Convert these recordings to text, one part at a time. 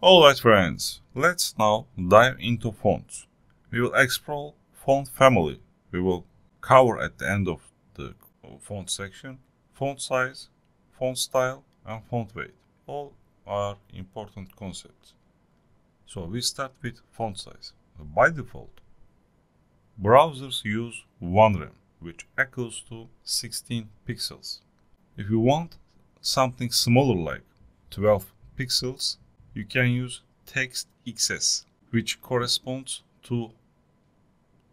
Alright friends, let's now dive into fonts. We will explore font family. We will cover at the end of the font section font size, font style and font weight. All are important concepts. So we start with font size. By default, browsers use 1 rem, which equals to 16 pixels. If you want something smaller like 12 pixels, you can use text XS, which corresponds to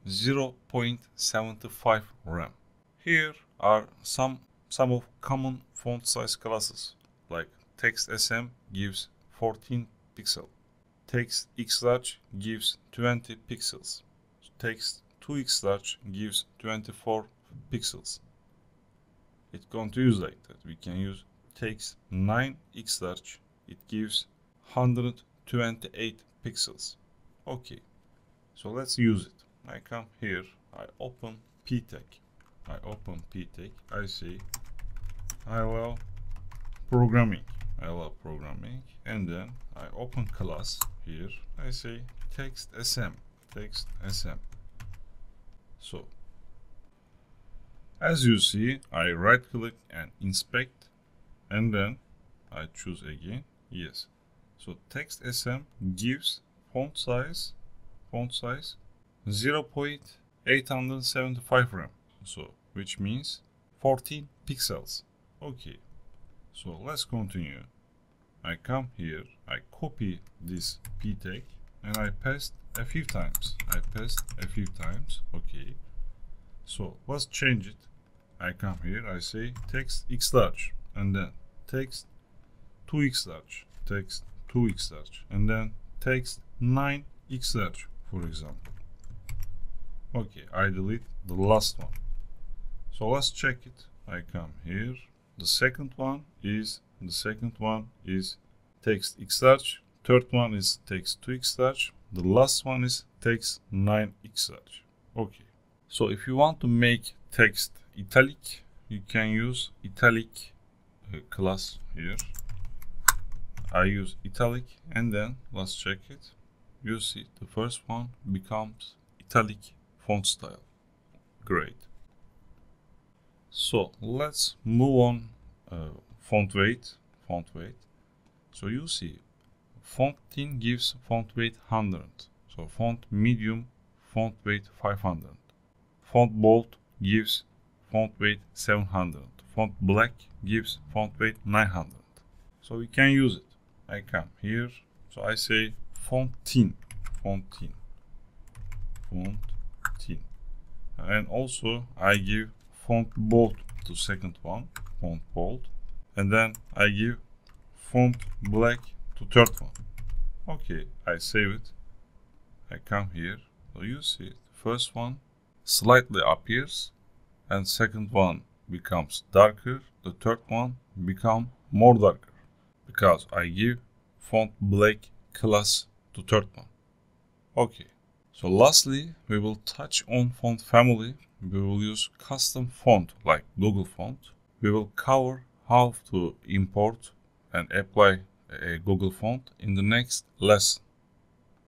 0.75 rem. Here are some of common font size classes, like text SM gives 14 pixels, text XLarge gives 20 pixels, text 2XLarge gives 24 pixels. It continues like that. We can use text 9XLarge, it gives 128 pixels. Okay, so let's use it. I come here, I open ptag, I say I love programming, and then I open class. Here I say text sm. So as you see, I right click and inspect, and then I choose again yes. So text SM gives font size 0.875 rem, so which means 14 pixels. Okay, so let's continue. I come here, I copy this p tag and I paste a few times. Okay, so let's change it. I come here, I say text XLarge, and then text 2XLarge, and then text 9XLarge, for example. Okay, I delete the last one. So let's check it. I come here. The second one is text XLarge. Third one is text 2XLarge. The last one is text 9XLarge. Okay. So if you want to make text italic, you can use italic class here. I use italic, and then let's check it. You see the first one becomes italic font style. Great. So let's move on. Font weight. So you see font thin gives font weight 100. So font medium font weight 500. Font bold gives font weight 700. Font black gives font weight 900. So we can use it. I come here, so I say font thin, and also I give font bold to second one, font bold, and then I give font black to third one. Okay, I save it. I come here, so you see the first one slightly appears, and second one becomes darker, the third one become more darker, because I give font black class to third one. Okay, so lastly we will touch on font family. We will use custom font like Google font. We will cover how to import and apply a Google font in the next lesson.